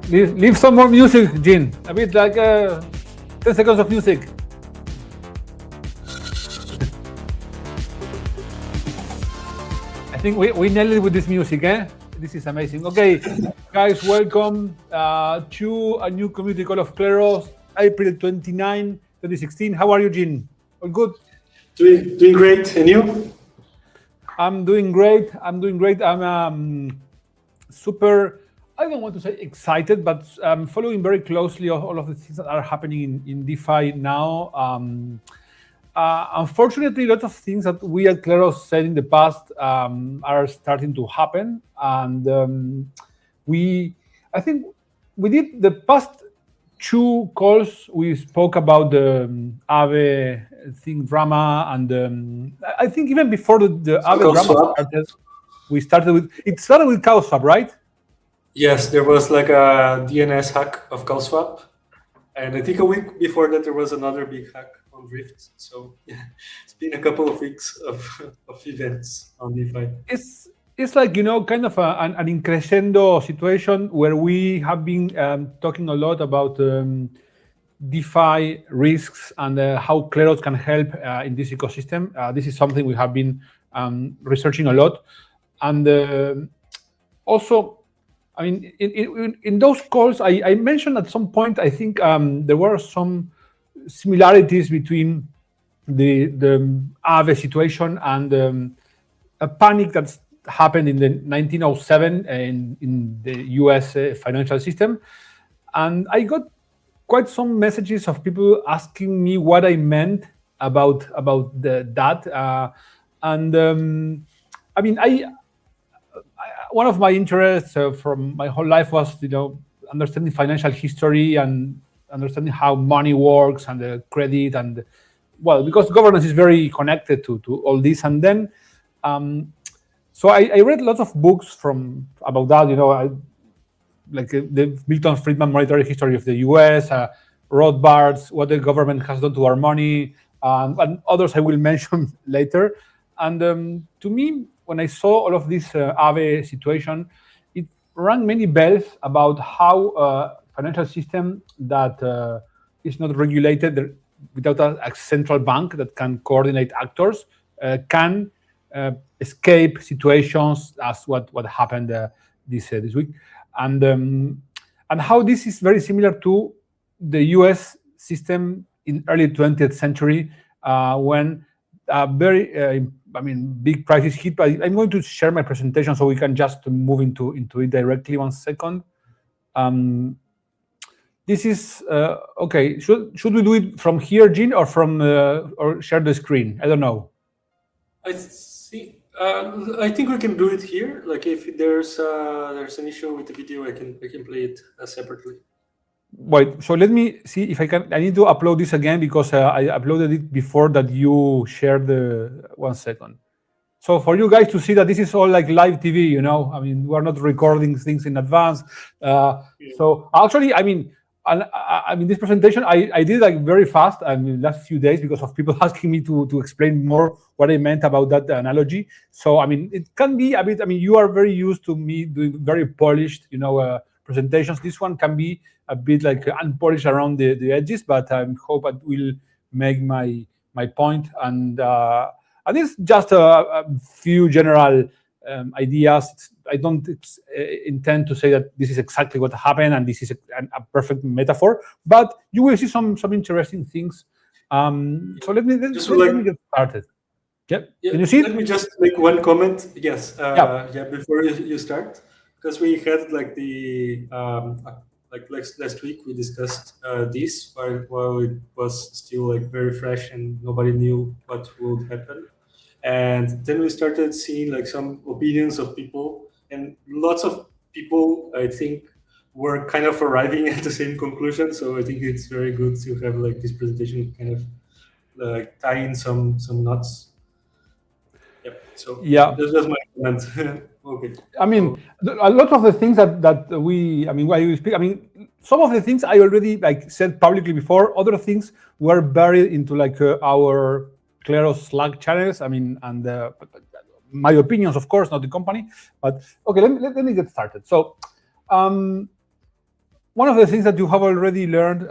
Leave some more music, Jin. A bit like 10 seconds of music. I think we nailed it with this music, eh? This is amazing. Okay, guys, welcome to a new community call of Kleros, April 29, 2016. How are you, Jin? All good? Doing great. And you? I'm doing great. I'm super, I don't want to say excited, but I'm following very closely all of the things that are happening in DeFi now. Unfortunately, lots of things that we at Kleros said in the past are starting to happen. And I think we did the past 2 calls. We spoke about the Aave thing drama, and I think even before the Aave drama started, it started with CowSwap, right? Yes, there was like a DNS hack of CowSwap, and I think a week before that there was another big hack on Rift. So yeah, it's been a couple of weeks of events on DeFi. It's like, kind of an increscendo situation where we have been talking a lot about DeFi risks and how Kleros can help in this ecosystem. This is something we have been researching a lot. And also, I mean, in those calls, I mentioned at some point, I think there were some similarities between the Aave situation and a panic that's happened in the 1907 in the US financial system. And I got quite some messages of people asking me what I meant about that. I mean, one of my interests from my whole life was, understanding financial history and understanding how money works and the credit and, well, because governance is very connected to all this. And then, so I read lots of books about that, like the Milton Friedman Monetary History of the US, Rothbard's What the Government Has Done to Our Money, and others I will mention later. And to me, when I saw all of this Aave situation, it rang many bells about how financial system that is not regulated without a central bank that can coordinate actors can escape situations as what happened this week, and how this is very similar to the U.S. system in early 20th century when very big crisis hit. But I'm going to share my presentation so we can just move into it directly. 1 second. This is okay. Should we do it from here, Jin, or or share the screen? I don't know. I think we can do it here. Like if there's an issue with the video, I can play it separately. Wait, so let me see if I can. I need to upload this again because I uploaded it before that you shared the 1 second. So for you guys to see that this is all like live TV, I mean, we're not recording things in advance. So actually, this presentation, I did like very fast, last few days because of people asking me to explain more what I meant about that analogy. So, it can be a bit, you are very used to me doing very polished, presentations. This one can be a bit like unpolished around the edges, but I hope it will make my point. And it's just a few general ideas. I don't intend to say that this is exactly what happened and this is a perfect metaphor, but you will see some interesting things. So let me get started. Yeah. Can you see it? Let me just make one comment. Yes. Before you start, because we had like the last week we discussed this while it was still like very fresh and nobody knew what would happen. And then we started seeing like some opinions of people, and lots of people, I think, were kind of arriving at the same conclusion. So I think it's very good to have like this presentation kind of like tie in some knots. Yep. So yeah, this was my comment. Okay. A lot of the things that we, while we speak, some of the things I already like said publicly before. Other things were buried into like our Kleros Slack channels. And my opinions, of course, not the company. But okay, let me get started. So one of the things that you have already learned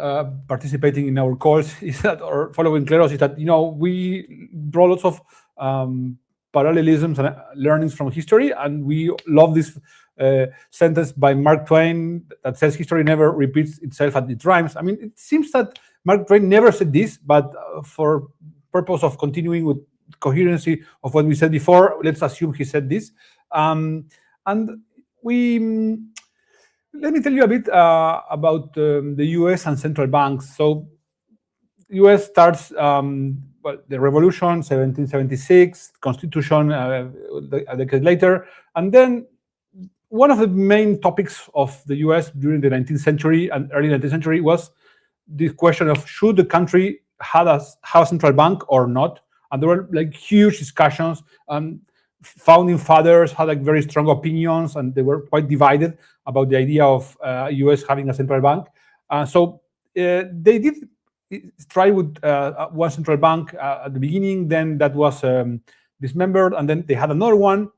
participating in our calls is that, or following Kleros, is that we draw lots of parallelisms and learnings from history, and we love this sentence by Mark Twain that says history never repeats itself as it rhymes. I mean, it seems that Mark Twain never said this, but for purpose of continuing with coherency of what we said before, let's assume he said this. And we let me tell you a bit about the US and central banks. So US starts the revolution, 1776, constitution a decade later, and then one of the main topics of the US during the 19th century and early 19th century was the question of should the country have a central bank or not. And there were like huge discussions. Founding fathers had like very strong opinions, and they were quite divided about the idea of US having a central bank. So they did try with one central bank at the beginning, then that was dismembered, and then they had another one.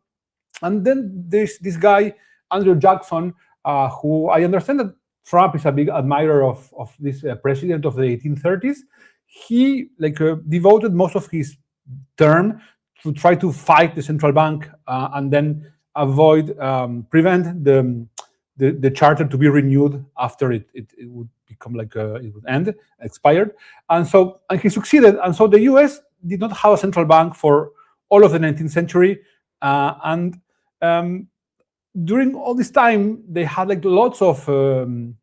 And then there's this guy, Andrew Jackson, who I understand that Trump is a big admirer of this president of the 1830s. He devoted most of his term to try to fight the central bank and then prevent the charter to be renewed after it would become it would end, expired. And he succeeded. And so the US did not have a central bank for all of the 19th century. During all this time, they had lots of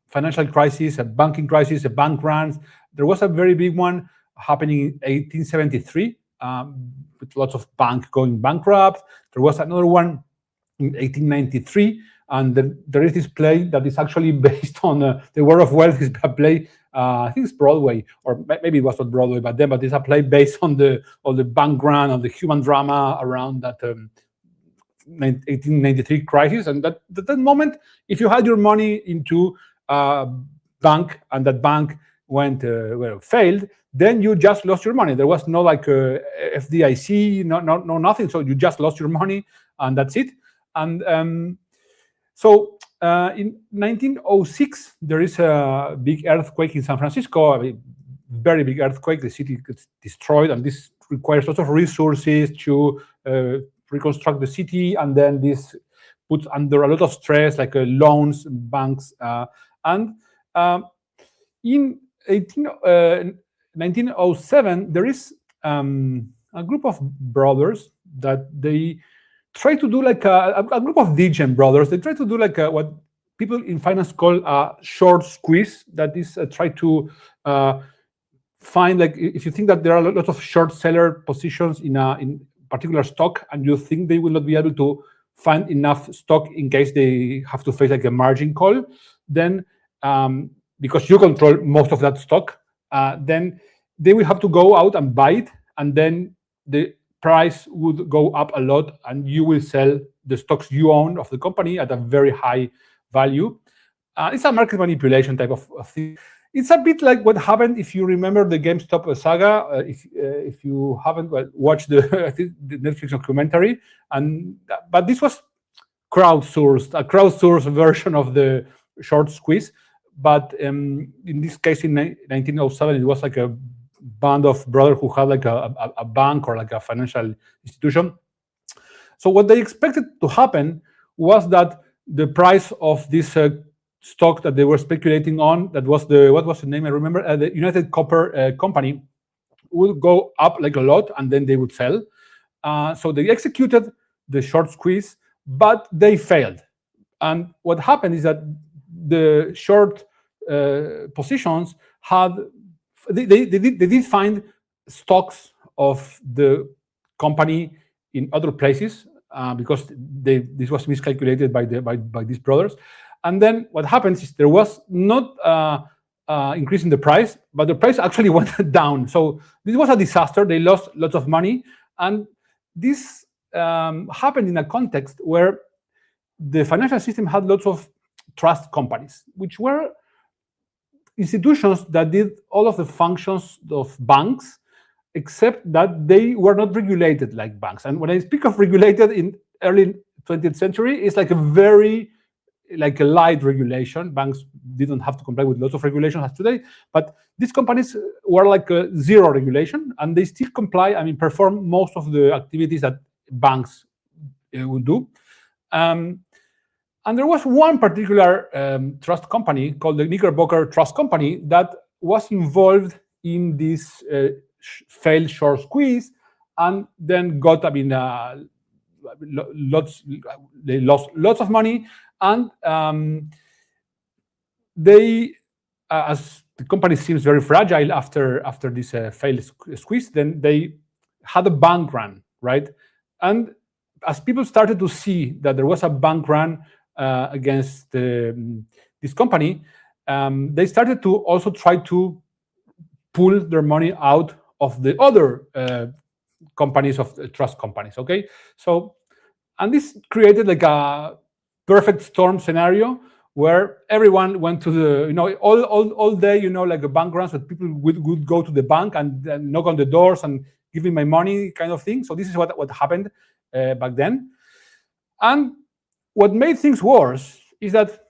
financial crises, a banking crisis, a bank runs. There was a very big one happening in 1873 with lots of banks going bankrupt. There was another one in 1893, and there is this play that is actually based on the War of Wealth. Is a play, I think it's Broadway, or maybe it was not Broadway back then, but it's a play based on the bank run, on the human drama around that 1893 crisis. And at that moment, if you had your money into a bank and that bank went failed, then you just lost your money. There was no FDIC, no nothing. So you just lost your money, and that's it. And so in 1906, there is a big earthquake in San Francisco, a very big earthquake. The city gets destroyed, and this requires lots of resources to reconstruct the city, and then this puts under a lot of stress, loans, banks, and in 1907, there is a group of brothers that they try to do a group of degen brothers. They try to do what people in finance call a short squeeze. That is try to find if you think that there are a lot of short seller positions in particular stock, and you think they will not be able to find enough stock in case they have to face a margin call, then because you control most of that stock, then they will have to go out and buy it, and then the price would go up a lot, and you will sell the stocks you own of the company at a very high value. It's a market manipulation type of thing. It's a bit like what happened, if you remember the GameStop saga. If you haven't watched the Netflix documentary, but this was crowdsourced, a crowdsourced version of the short squeeze. But in this case, in 1907, it was a band of brothers who had a bank or a financial institution. So what they expected to happen was that the price of this stock that they were speculating on, that was what was the name? I remember the United Copper Company, would go up a lot, and then they would sell. So they executed the short squeeze, but they failed. And what happened is that the short positions they did find stocks of the company in other places because this was miscalculated by these brothers. And then what happens is there was not increase in the price, but the price actually went down. So this was a disaster. They lost lots of money, and this happened in a context where the financial system had lots of trust companies, which were institutions that did all of the functions of banks, except that they were not regulated like banks. And when I speak of regulated in early 20th century, it's like a very like a light regulation. Banks didn't have to comply with lots of regulations as today, but these companies were like a zero regulation, and they still comply. I mean, perform most of the activities that banks would do. And there was one particular trust company called the Knickerbocker Trust Company that was involved in this failed short squeeze, and then got, I mean, they lost lots of money, and they, as the company seems very fragile after this failed squeeze, then they had a bank run, right? And as people started to see that there was a bank run against this company, they started to also try to pull their money out of the other companies, of trust companies. Okay, so, and this created like a perfect storm scenario where everyone went to the, all day, like a bank runs, that people would go to the bank and knock on the doors and give me my money, kind of thing. So this is what happened back then. And what made things worse is that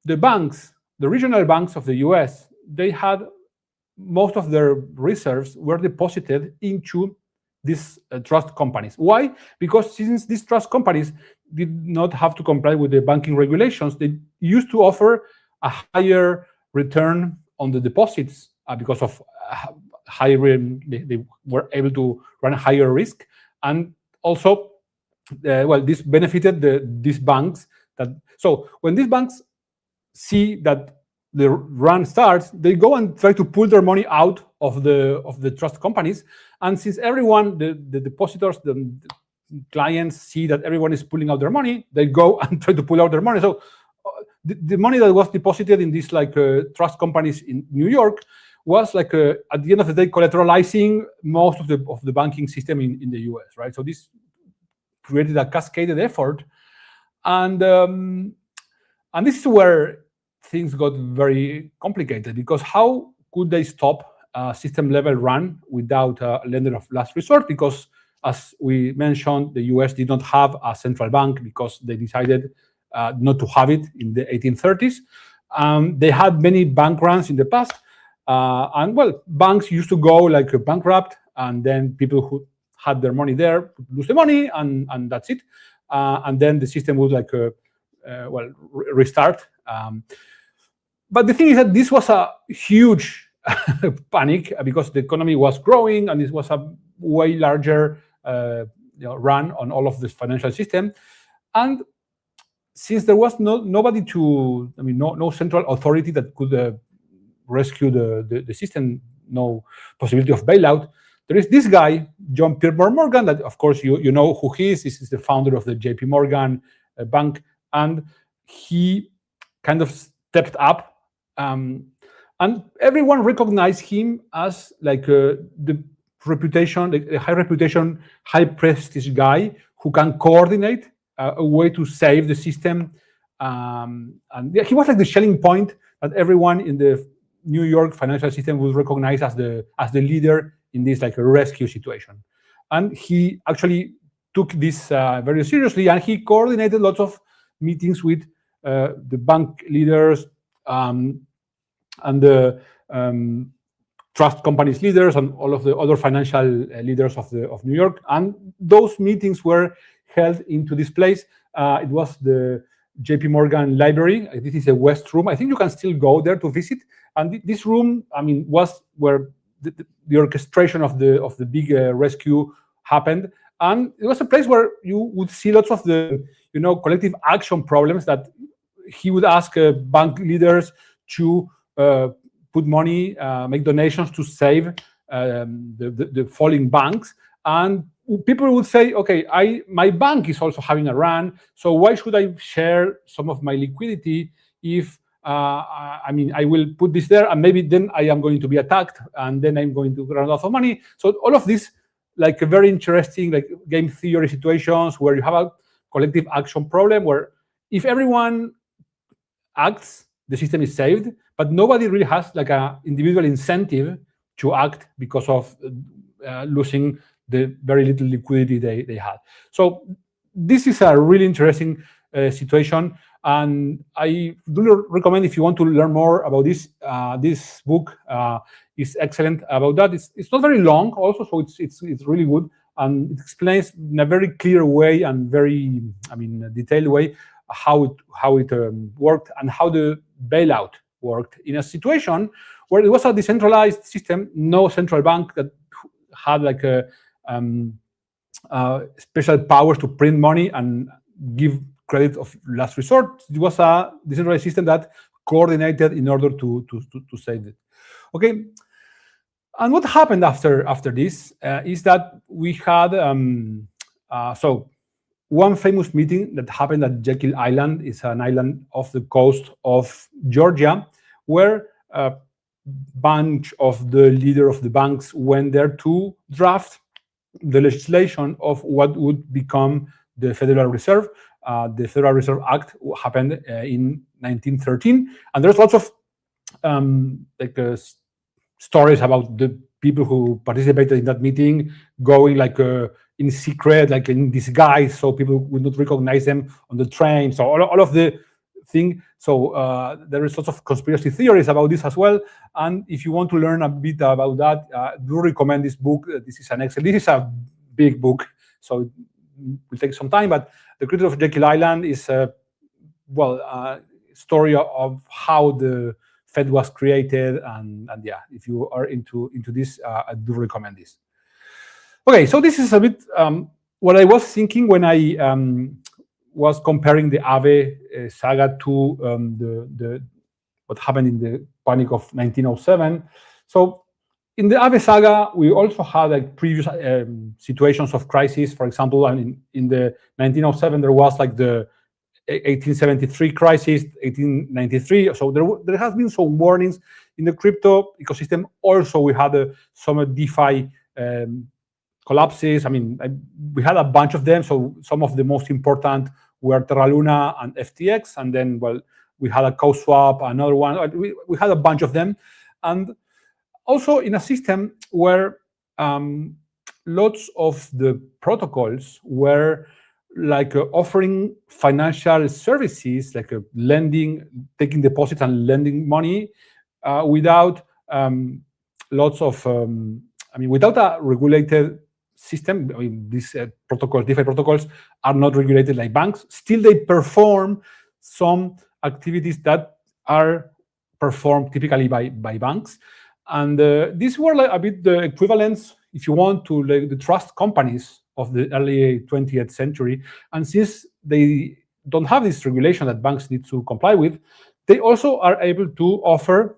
the banks, the regional banks of the US, they had most of their reserves were deposited into these trust companies. Why? Because since these trust companies did not have to comply with the banking regulations, they used to offer a higher return on the deposits because of higher, they were able to run a higher risk. And also, this benefited these banks. So when these banks see that the run starts, they go and try to pull their money out of the trust companies. And since everyone, the depositors, the clients see that everyone is pulling out their money, they go and try to pull out their money. So the money that was deposited in these trust companies in New York was at the end of the day collateralizing most of the banking system in the US, right? So this created a cascaded effort, and this is where things got very complicated, because how could they stop a system level run without a lender of last resort? Because as we mentioned, the US did not have a central bank because they decided not to have it in the 1830s. They had many bank runs in the past, and banks used to go bankrupt, and then people who had their money there lose the money, and that's it. And then the system would restart. But the thing is that this was a huge panic because the economy was growing, and this was a way larger run on all of this financial system. And since there was nobody to, no central authority that could rescue the system, no possibility of bailout, there is this guy, John Pierpont Morgan, that of course you know who he is. This is the founder of the JP Morgan bank, and he kind of stepped up, and everyone recognized him as the reputation, the high reputation, high prestige guy who can coordinate a way to save the system. And he was like the selling point that everyone in the New York financial system would recognize as the leader in this a rescue situation. And he actually took this very seriously, and he coordinated lots of meetings with the bank leaders and the trust companies leaders and all of the other financial leaders of New York. And those meetings were held into this place. It was the JP Morgan Library. This is a West room. I think you can still go there to visit. And this room, was where the orchestration of the big rescue happened. And it was a place where you would see lots of the collective action problems that he would ask bank leaders to put money, make donations to save the falling banks. And people would say, okay, my bank is also having a run, so why should I share some of my liquidity if I will put this there, and maybe then I am going to be attacked, and then I'm going to run out of money. So all of this, a very interesting game theory situations where you have a collective action problem where if everyone acts, the system is saved, but nobody really has an individual incentive to act because of losing the very little liquidity they had. So this is a really interesting situation, and I do recommend, if you want to learn more about this, this book is excellent about that. It's not very long also, so it's really good, and it explains in a very clear way and very, detailed way how it worked and how the bailout worked in a situation where it was a decentralized system, no central bank that had like a special powers to print money and give credit of last resort. It was a decentralized system that coordinated in order to save it. Okay, and what happened after this is that we had so one famous meeting that happened at Jekyll Island. Is an island off the coast of Georgia, where a bunch of the leader of the banks went there to draft the legislation of what would become the Federal Reserve. The Federal Reserve Act happened in 1913, and there's lots of stories about the people who participated in that meeting going in secret, like in disguise, so people would not recognize them on the train. So all of the thing. So there is lots of conspiracy theories about this as well. And if you want to learn a bit about that, do recommend this book. This is a big book, so it will take some time. But The Crypto of Jekyll Island is a story of how the Fed was created, and yeah, if you are into this, I do recommend this. Okay, so this is a bit what I was thinking when I was comparing the Aave saga to the what happened in the Panic of 1907. So in the Aave saga, we also had previous situations of crisis. For example, in the 1907, there was the 1873 crisis, 1893. So there has been some warnings in the crypto ecosystem. Also, we had some DeFi collapses. We had a bunch of them. So some of the most important were Terra Luna and FTX, and then we had a CoSwap, another one. We had a bunch of them, and also in a system where lots of the protocols were offering financial services, lending, taking deposits and lending money without lots of, without a regulated system. These protocols, DeFi protocols, are not regulated like banks. Still, they perform some activities that are performed typically by banks. And these were a bit the equivalents, if you want, to the trust companies of the early 20th century. And since they don't have this regulation that banks need to comply with, they also are able to offer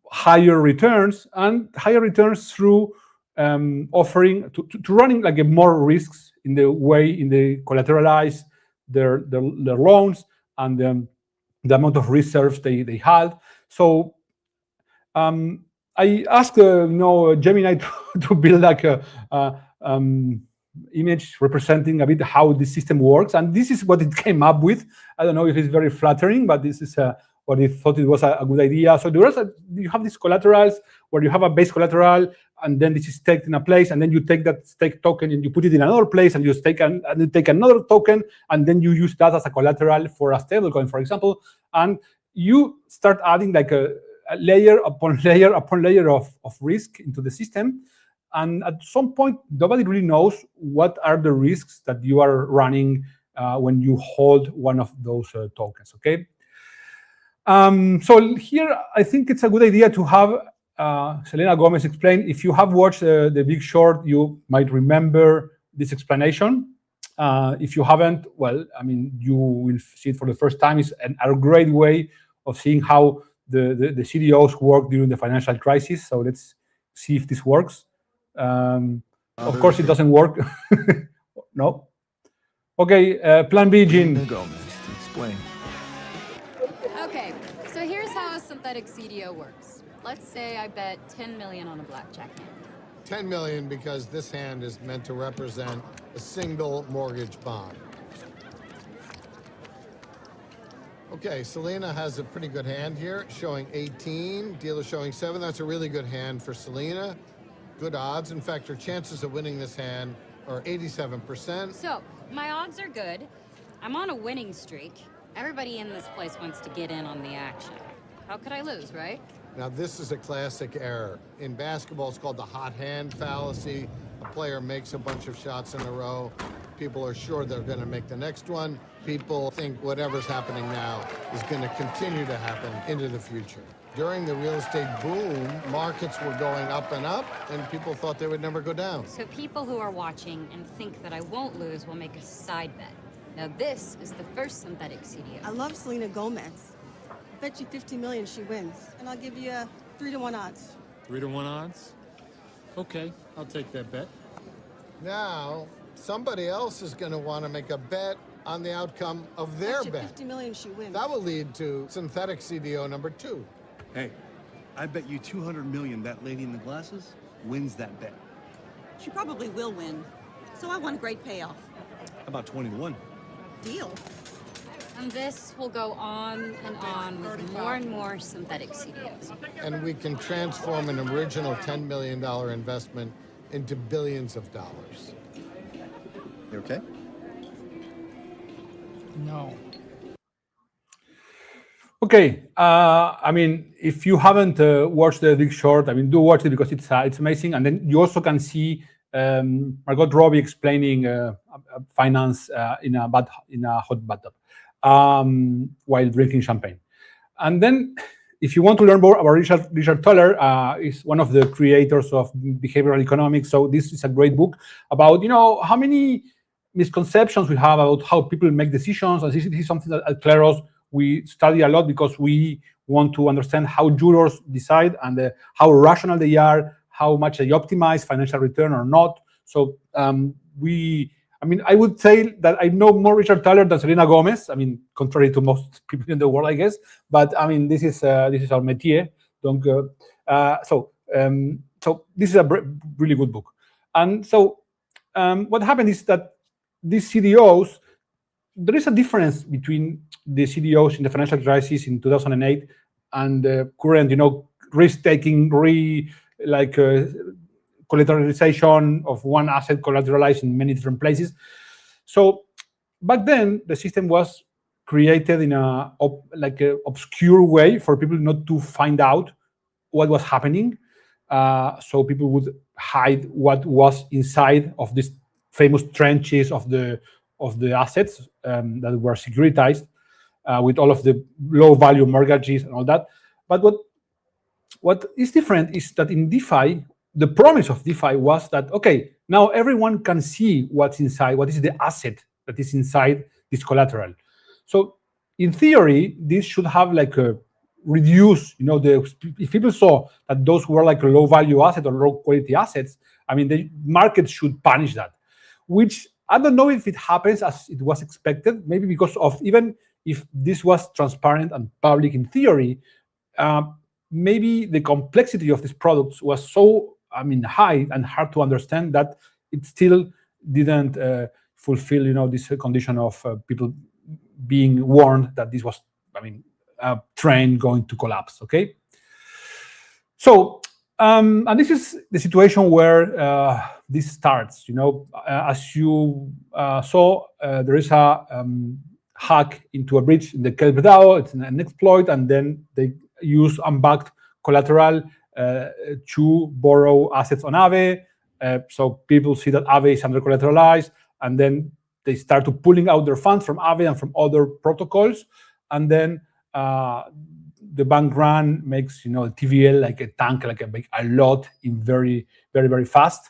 higher returns through offering to running more risks in the way they collateralize their loans and the amount of reserves they had. So I asked Gemini to build a image representing a bit how the system works, and this is what it came up with. I don't know if it's very flattering, but this is what it thought it was a good idea. So you have these collaterals where you have a base collateral, and then this is staked in a place, and then you take that stake token and you put it in another place, and you take another token, and then you use that as a collateral for a stablecoin, for example, and you start adding a layer upon layer upon layer of risk into the system. And at some point, nobody really knows what are the risks that you are running when you hold one of those tokens, okay? So here, I think it's a good idea to have Selena Gomez explain. If you have watched The Big Short, you might remember this explanation. If you haven't, you will see it for the first time. It's a great way of seeing how the CDOs work during the financial crisis. So let's see if this works. Of course, it doesn't work. No. Okay, Plan B, Jean. Explain. Okay, so here's how a synthetic CDO works. Let's say I bet 10 million on a blackjack hand. 10 million because this hand is meant to represent a single mortgage bond. Okay, Selena has a pretty good hand here, showing 18. Dealer showing 7. That's a really good hand for Selena. Good odds. In fact, her chances of winning this hand are 87%. So, my odds are good. I'm on a winning streak. Everybody in this place wants to get in on the action. How could I lose, right? Now, this is a classic error. In basketball, it's called the hot hand fallacy. A player makes a bunch of shots in a row. People are sure they're going to make the next one. People think whatever's happening now is going to continue to happen into the future. During the real estate boom, markets were going up, and people thought they would never go down. So people who are watching and think that I won't lose will make a side bet. Now this is the first synthetic CDO. I love Selena Gomez. Bet you 50 million she wins, and I'll give you 3-to-1 odds. 3-to-1 odds? Okay, I'll take that bet. Now, somebody else is going to want to make a bet on the outcome of their Bet you bet. 50 million she wins. That will lead to synthetic CDO number 2. Hey, I bet you 200 million that lady in the glasses wins that bet. She probably will win. So I want a great payoff. How about 20-1? Deal. And this will go on with more and more synthetic CDOs. And we can transform an original $10 million investment into billions of dollars. You okay? No. Okay, I mean, if you haven't watched the Big Short, I mean, do watch it because it's amazing. And then you also can see Margot Robbie explaining finance in a hot bathtub while drinking champagne. And then, if you want to learn more about Richard Thaler, is one of the creators of behavioral economics. So this is a great book about how many misconceptions we have about how people make decisions. And this is something that at Kleros we study a lot because we want to understand how jurors decide and how rational they are, how much they optimize financial return or not. So I would say that I know more Richard Thaler than Selena Gomez. I mean, contrary to most people in the world, I guess. But I mean, this is our métier. Donc, so this is a really good book. And so what happened is that these CDOs, there is a difference between the CDOs in the financial crisis in 2008 and the current, risk-taking, collateralization of one asset collateralized in many different places. So back then, the system was created in a obscure way for people not to find out what was happening. So people would hide what was inside of these famous trenches of the assets that were securitized with all of the low-value mortgages and all that. But what is different is that in DeFi, the promise of DeFi was that, okay, now everyone can see what's inside, what is the asset that is inside this collateral. So in theory, this should have reduce, if people saw that those were like a low-value asset or low-quality assets, I mean, the market should punish that, which I don't know if it happens as it was expected, maybe because of, even if this was transparent and public in theory, maybe the complexity of these products was so, high and hard to understand that it still didn't fulfill, this condition of people being warned that this was, a train going to collapse, okay? So, and this is the situation where this starts, as you saw, there is a hack into a bridge in the Kelp DAO. It's an exploit, and then they use unbacked collateral to borrow assets on Aave. So people see that Aave is under collateralized, and then they start to pulling out their funds from Aave and from other protocols, and then the bank run makes TVL like a tank, a lot in very, very, very fast.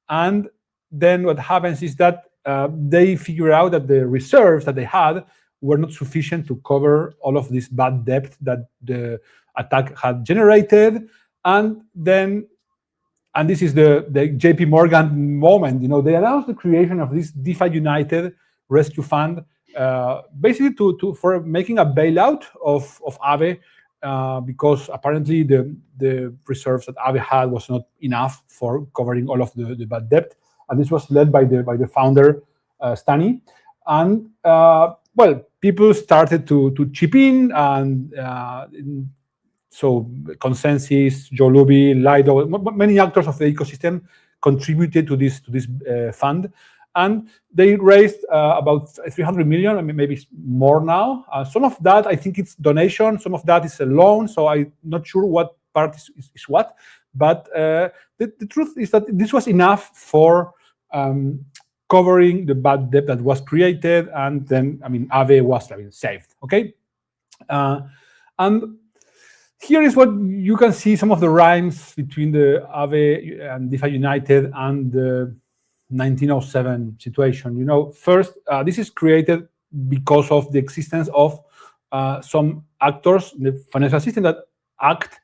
And then what happens is that they figure out that the reserves that they had were not sufficient to cover all of this bad debt that the attack had generated. And this is the JP Morgan moment, they announced the creation of this DeFi United Rescue Fund, basically for making a bailout of Aave, because apparently the reserves that Aave had was not enough for covering all of the bad debt. And this was led by the founder, Stani. And people started to chip in, and So Consensus, Joe Luby, Lido, many actors of the ecosystem contributed to this fund, and they raised about 300 million. I mean, maybe more now. Some of that I think it's donation, some of that is a loan. So I'm not sure what part is what. But the truth is that this was enough for covering the bad debt that was created, and then Aave was saved. Okay, and here is what you can see, some of the rhymes between the Aave and DeFi United and the 1907 situation. First, this is created because of the existence of some actors in the financial system that act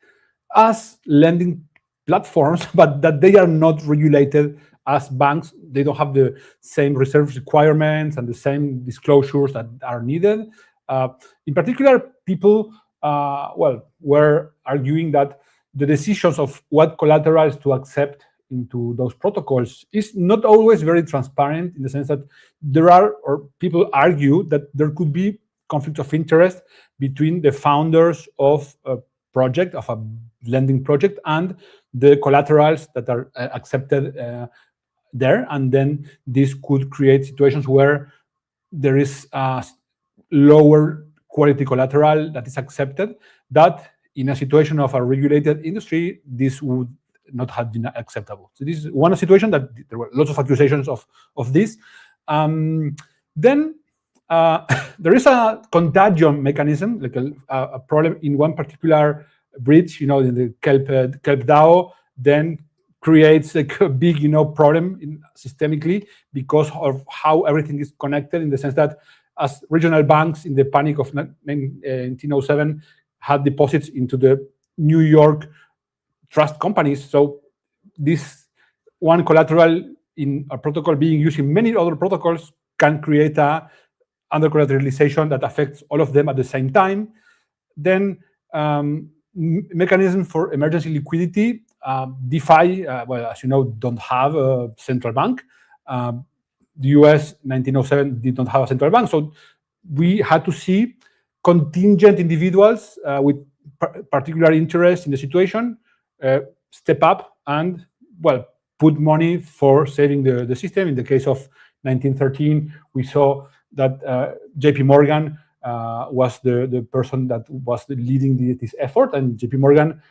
as lending platforms, but that they are not regulated as banks. They don't have the same reserve requirements and the same disclosures that are needed. In particular, people were arguing that the decisions of what collaterals to accept into those protocols is not always very transparent, in the sense that people argue that there could be conflict of interest between the founders of a project, of a lending project, and the collaterals that are accepted there. And then this could create situations where there is lower quality collateral that is accepted, that in a situation of a regulated industry, this would not have been acceptable. So this is one situation that there were lots of accusations of this. Then there is a contagion mechanism, like a problem in one particular bridge, in the Kelp DAO, then creates like a big, problem systemically, because of how everything is connected, in the sense that as regional banks in the panic of 1907 had deposits into the New York trust companies. So this one collateral in a protocol being used in many other protocols can create a under collateralization that affects all of them at the same time. Then mechanism for emergency liquidity. DeFi, as you know, don't have a central bank. The US 1907 did not have a central bank, so we had to see contingent individuals with particular interest in the situation step up and put money for saving the system. In the case of 1913, we saw that JP Morgan was the person that was leading this effort, and JP Morgan,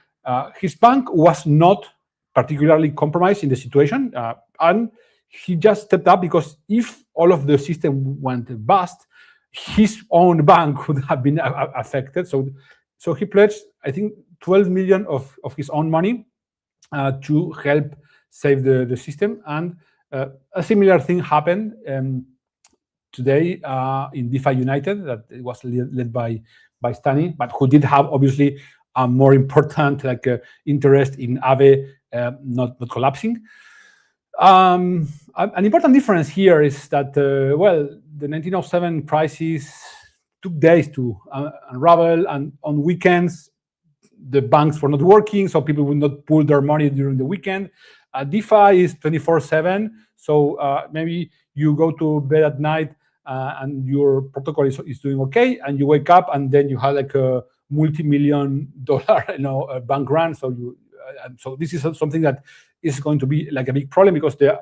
his bank was not particularly compromised in the situation, and he just stepped up, because if all of the system went bust, his own bank would have been affected. So he pledged, I think, 12 million of his own money to help save the system. And a similar thing happened today in DeFi United, that it was led by Stani, but who did have obviously a more important interest in Aave not collapsing. An important difference here is that the 1907 crisis took days to unravel, and on weekends the banks were not working, so people would not pull their money during the weekend. DeFi is 24/7, so maybe you go to bed at night and your protocol is doing okay, and you wake up and then you have like a multi-million-dollar bank run. So so this is something that is going to be like a big problem, because the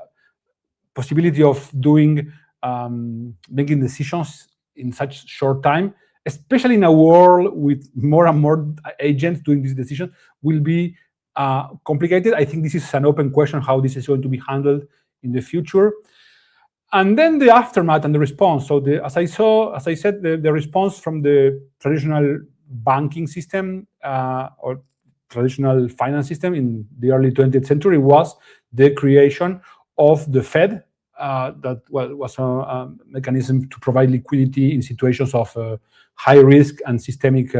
possibility of making decisions in such short time, especially in a world with more and more agents doing this decision, will be complicated. I think this is an open question, how this is going to be handled in the future. And then the aftermath and the response. So as I said, the response from the traditional banking system or traditional finance system in the early 20th century was the creation of the Fed, that was a mechanism to provide liquidity in situations of high risk and systemic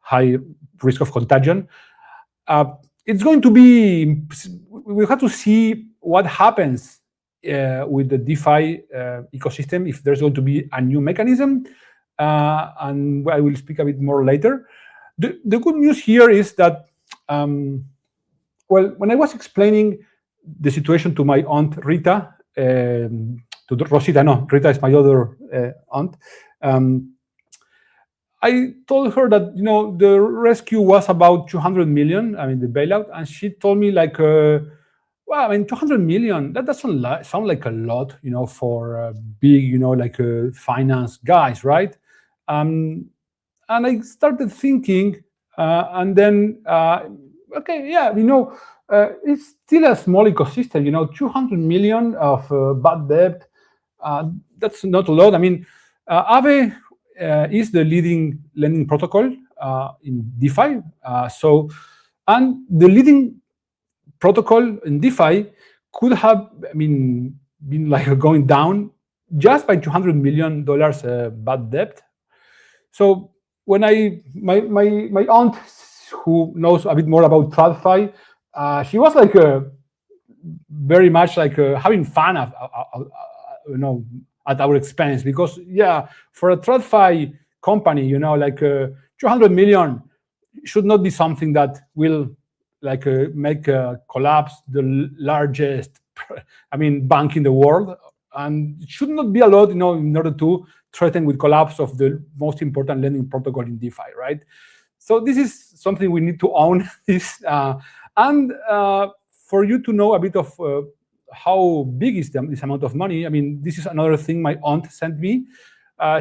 high risk of contagion. It's going to be, we have to see what happens with the DeFi ecosystem, if there's going to be a new mechanism, and I will speak a bit more later. The good news here is that, when I was explaining the situation to my aunt Rita, to Rosita, no, Rita is my other aunt, I told her that the rescue was about 200 million. I mean the bailout, and she told me like, well, I mean 200 million. That doesn't sound like a lot, for big, like finance guys, right? And I started thinking, and then okay, yeah, it's still a small ecosystem. 200 million of bad debt. That's not a lot. I mean, Aave is the leading lending protocol in DeFi. And the leading protocol in DeFi could have, been like going down just by $200 million bad debt. So when my aunt, who knows a bit more about TradFi, she was like very much like having fun at our expense, because for a TradFi company, like 200 million should not be something that will like make collapse the largest bank in the world, and it should not be a lot, in order to threaten with collapse of the most important lending protocol in DeFi, right? So this is something we need to own this, and for you to know a bit of how big is this amount of money. I mean, this is another thing my aunt sent me.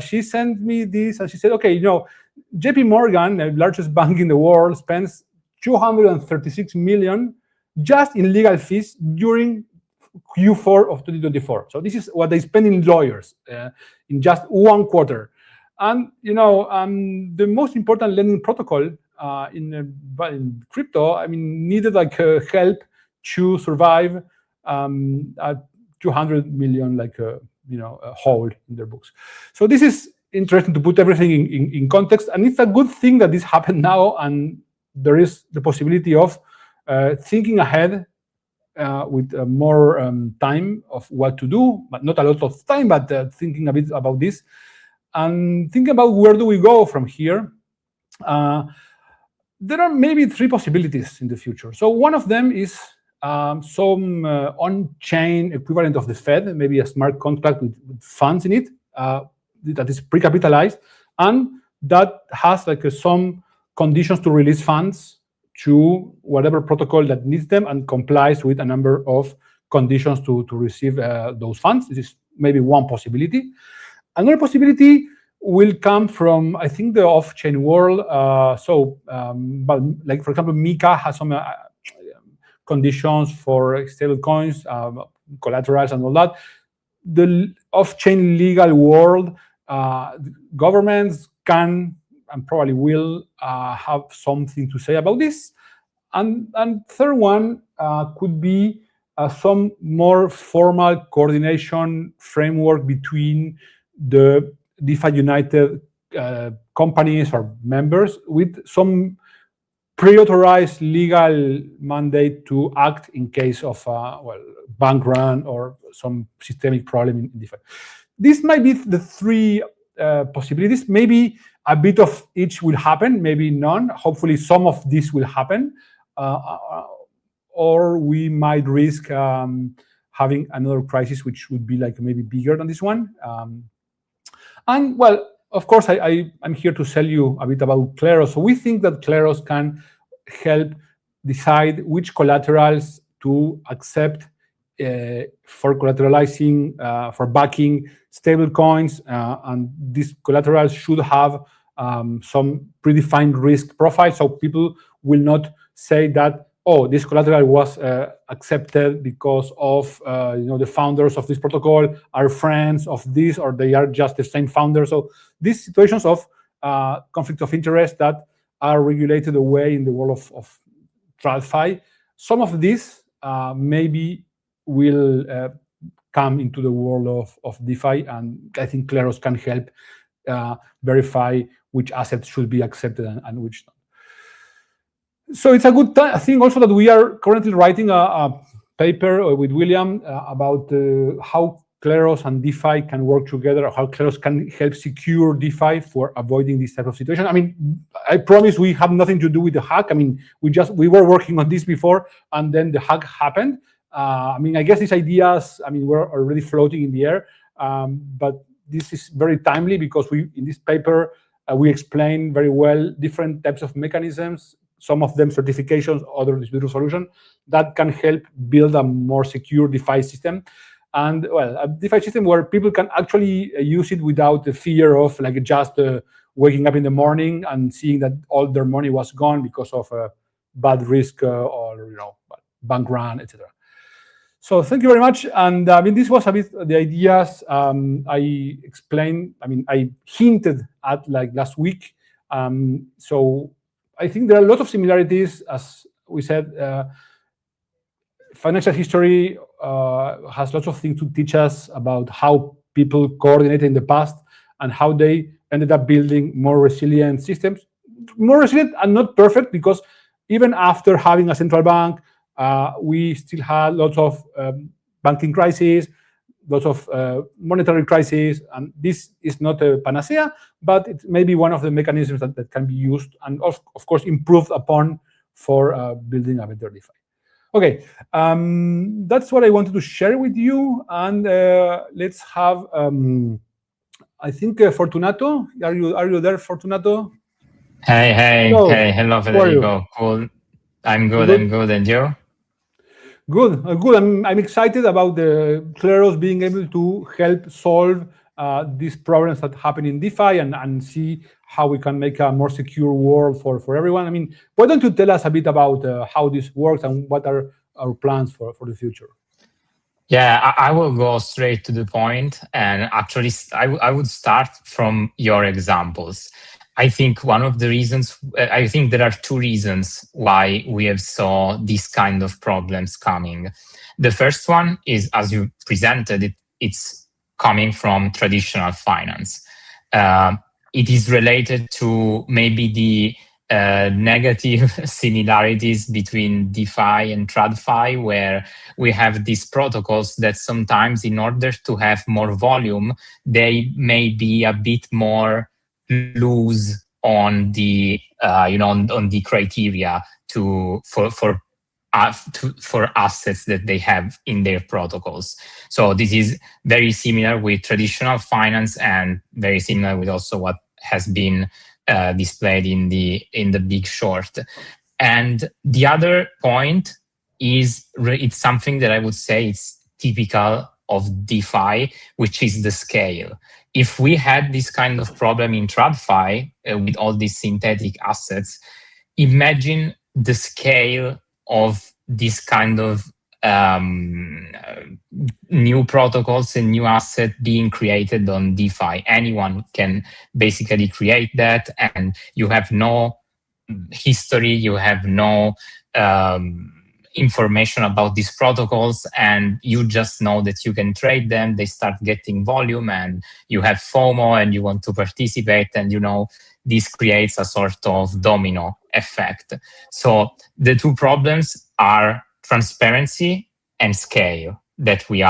She sent me this, and she said, okay, JP Morgan, the largest bank in the world, spends 236 million just in legal fees during Q4 of 2024. So this is what they spend in lawyers in just one quarter. And the most important lending protocol in crypto, needed like help to survive a 200 million a hole in their books. So this is interesting to put everything in context, and it's a good thing that this happened now, and there is the possibility of thinking ahead with more time of what to do, but not a lot of time, but thinking a bit about this and thinking about where do we go from here. There are maybe three possibilities in the future. So one of them is some on-chain equivalent of the Fed, maybe a smart contract with funds in it that is pre-capitalized, and that has like some conditions to release funds to whatever protocol that needs them and complies with a number of conditions to receive those funds. This is maybe one possibility. Another possibility will come from, I think, the off-chain world. But like, for example, Mika has some conditions for stable coins, collaterals, and all that. The off-chain legal world, governments can and probably will have something to say about this. And third one could be some more formal coordination framework between the DeFi United companies or members with some pre-authorized legal mandate to act in case of bank run or some systemic problem in DeFi. This might be the three possibilities. Maybe a bit of each will happen, maybe none. Hopefully some of this will happen. Or we might risk having another crisis which would be like maybe bigger than this one. And well, of course, I'm here to tell you a bit about Kleros. So we think that Kleros can help decide which collaterals to accept for collateralizing, for backing stable coins. And these collaterals should have some predefined risk profile. So people will not say that, oh, this collateral was accepted because of the founders of this protocol are friends of this, or they are just the same founder. So these situations of conflict of interest that are regulated away in the world of TradFi, some of these maybe will come into the world of DeFi, and I think Kleros can help verify which assets should be accepted and which not. So it's a good thing also that we are currently writing a paper with William about how Kleros and DeFi can work together, how Kleros can help secure DeFi for avoiding this type of situation. I mean, I promise we have nothing to do with the hack. I mean, we were working on this before, and then the hack happened. I mean, I guess these ideas, were already floating in the air, but this is very timely because in this paper, we explain very well different types of mechanisms, some of them certifications, other distributed solution, that can help build a more secure DeFi system. And well, a DeFi system where people can actually use it without the fear of like just waking up in the morning and seeing that all their money was gone because of a bad risk or bank run, etc. So thank you very much. And I mean, this was a bit the ideas I explained. I mean, I hinted at like last week. So I think there are a lot of similarities, as we said. Financial history has lots of things to teach us about how people coordinated in the past and how they ended up building more resilient systems. More resilient and not perfect, because even after having a central bank, we still had lots of banking crises, lots of monetary crises, and this is not a panacea, but it may be one of the mechanisms that can be used and of course improved upon for building a better DeFi. Okay, that's what I wanted to share with you, and let's have, I think, Fortunato. Are you there, Fortunato? Hey, hello, Federico. Cool. I'm good. And you? Good. I'm excited about the Kleros being able to help solve these problems that happen in DeFi and see how we can make a more secure world for everyone. I mean, why don't you tell us a bit about how this works and what are our plans for the future? Yeah, I will go straight to the point, and actually I would start from your examples. I think one of the reasons, I think there are two reasons why we have saw these kind of problems coming. The first one is, as you presented, it's coming from traditional finance. It is related to maybe the negative similarities between DeFi and TradFi, where we have these protocols that sometimes, in order to have more volume, they may be a bit more loose on the on the criteria for assets that they have in their protocols. So this is very similar with traditional finance and very similar with also what has been displayed in the Big Short. And the other point is it's something that I would say it's typical of DeFi, which is the scale. If we had this kind of problem in TradFi with all these synthetic assets, imagine the scale of this kind of new protocols and new assets being created on DeFi. Anyone can basically create that, and you have no history, you have no information about these protocols, and you just know that you can trade them. They start getting volume, and you have FOMO, and you want to participate, and this creates a sort of domino effect. So the two problems are transparency and scale that we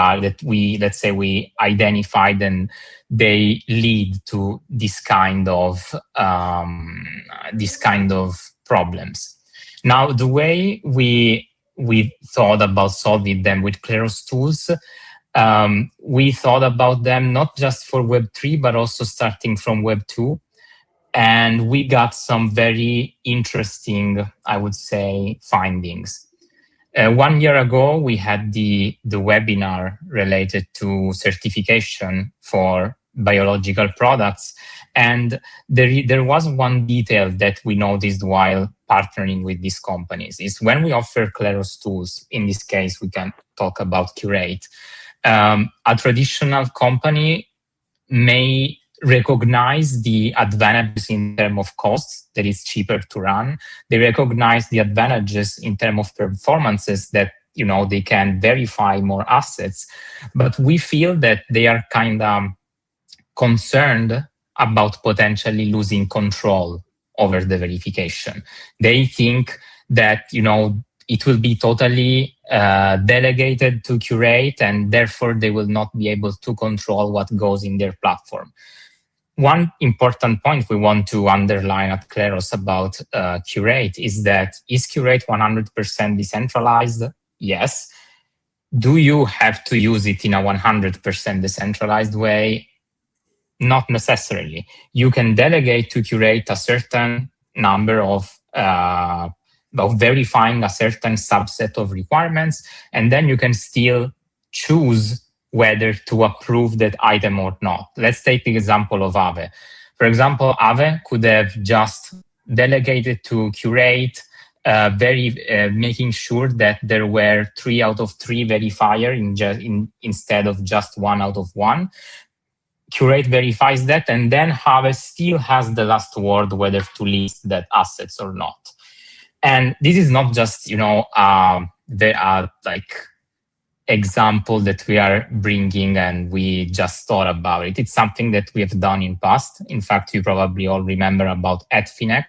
identified, and they lead to this kind of problems. Now, the way we thought about solving them with Kleros tools, we thought about them not just for Web3, but also starting from Web2. And we got some very interesting, I would say, findings. 1 year ago, we had the webinar related to certification for biological products. And there was one detail that we noticed while partnering with these companies is when we offer Kleros tools, in this case, we can talk about Curate. A traditional company may recognize the advantages in terms of costs, that it's cheaper to run. They recognize the advantages in terms of performances, that they can verify more assets. But we feel that they are kind of concerned about potentially losing control over the verification. They think that it will be totally delegated to Curate, and therefore they will not be able to control what goes in their platform. One important point we want to underline at Kleros about Curate is that, is Curate 100% decentralized? Yes. Do you have to use it in a 100% decentralized way? not necessarily. You can delegate to curate a certain number of verifying a certain subset of requirements, and then you can still choose whether to approve that item or not. Let's take the example of Aave. For example, Aave could have just delegated to curate, making sure that there were 3 out of 3 verifier instead of just 1 out of 1. Curate verifies that, and then Aave still has the last word whether to list that assets or not. And this is not just, example that we are bringing and we just thought about it. It's something that we have done in past. In fact, you probably all remember about Adfinex.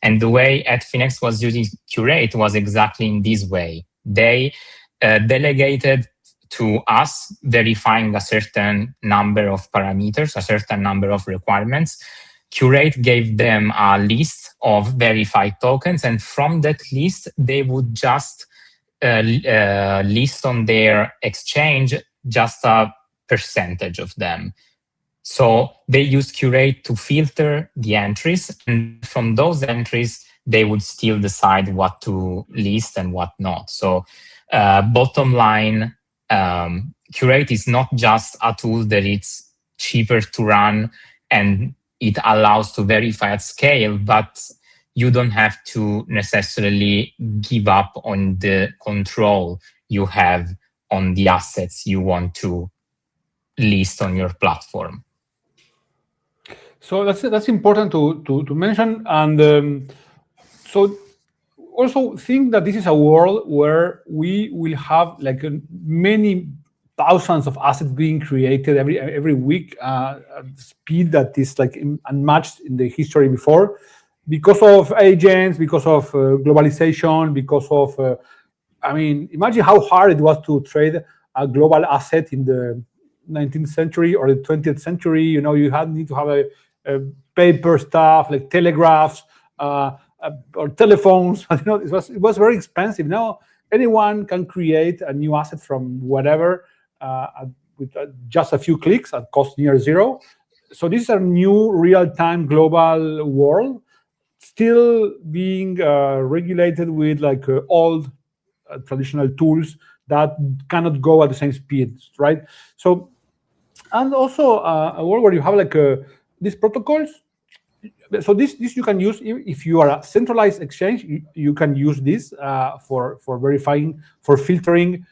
And the way Adfinex was using Curate was exactly in this way. They delegated to us verifying a certain number of parameters, a certain number of requirements. Curate gave them a list of verified tokens, and from that list, they would just list on their exchange just a percentage of them. So they use Curate to filter the entries, and from those entries, they would still decide what to list and what not. So bottom line, Curate is not just a tool that it's cheaper to run and it allows to verify at scale, but you don't have to necessarily give up on the control you have on the assets you want to list on your platform. So that's important to mention. And so also think that this is a world where we will have like many thousands of assets being created every week at speed that is like unmatched in the history before, because of agents, because of globalization, because of imagine how hard it was to trade a global asset in the 19th century or the 20th century. You need to have a paper stuff like telegraphs or telephones. It was very expensive. Now anyone can create a new asset from whatever with just a few clicks at cost near zero. So this is a new real-time global world, still being regulated with like old traditional tools that cannot go at the same speed, right? So, and also a world where you have like these protocols. So this you can use if you are a centralized exchange. You can use this for verifying, for filtering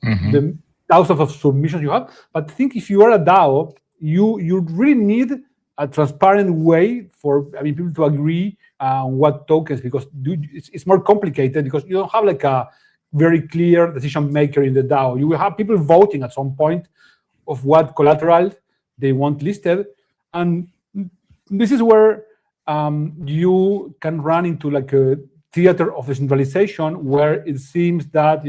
the thousands of submissions you have. But think if you are a DAO, you really need a transparent way for people to agree on what tokens, because it's more complicated because you don't have like a very clear decision maker in the DAO. You will have people voting at some point of what collateral they want listed, and this is where you can run into like a theater of decentralization, where it seems that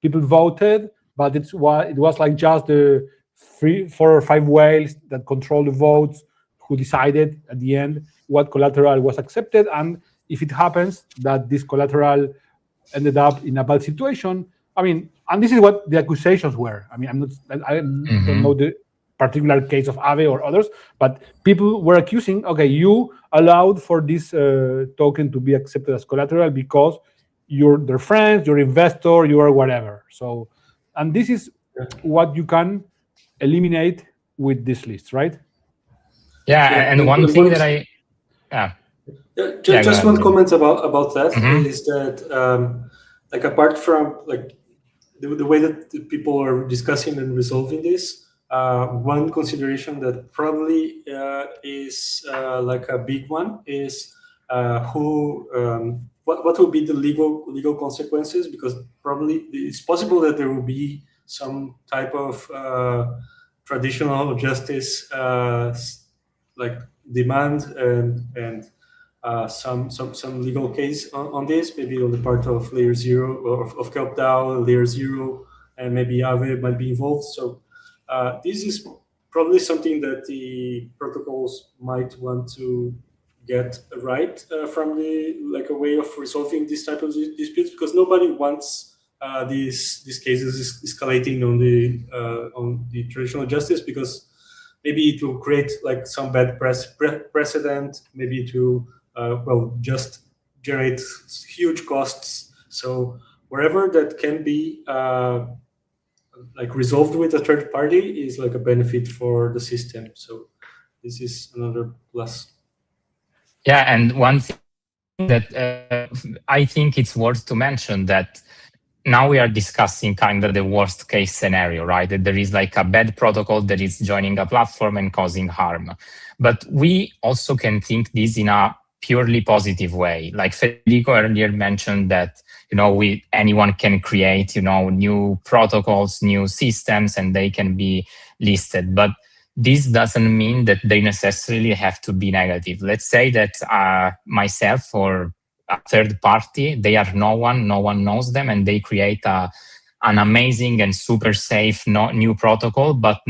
people voted, but it was like just the 3, 4, or 5 whales that control the votes who decided at the end what collateral was accepted. And if it happens that this collateral ended up in a bad situation, and this is what the accusations were. I don't know the particular case of Aave or others, but people were accusing, okay, you allowed for this token to be accepted as collateral because you're their friends, you're investor, you are whatever. So, and this is what you can eliminate with this list, right? Yeah, and one thing that just one comment about that is that like apart from like the way that the people are discussing and resolving this, one consideration that probably is like a big one is what will be the legal consequences, because probably it's possible that there will be some type of traditional justice like demand and some legal case on this, maybe on the part of Layer 0 or of KelpDAO, Layer 0, and maybe Aave might be involved. So this is probably something that the protocols might want to get right from a way of resolving this type of disputes, because nobody wants these cases escalating on the traditional justice, because maybe it will create like some bad precedent. Maybe it will just generate huge costs. So wherever that can be like resolved with a third party is like a benefit for the system. So this is another plus. Yeah, and one thing that I think it's worth to mention that now we are discussing kind of the worst case scenario, right? That there is like a bad protocol that is joining a platform and causing harm. But we also can think this in a purely positive way. Like Federico earlier mentioned that, anyone can create, new protocols, new systems, and they can be listed. But this doesn't mean that they necessarily have to be negative. Let's say that myself or a third party, they are no one knows them, and they create an amazing and super safe new protocol, but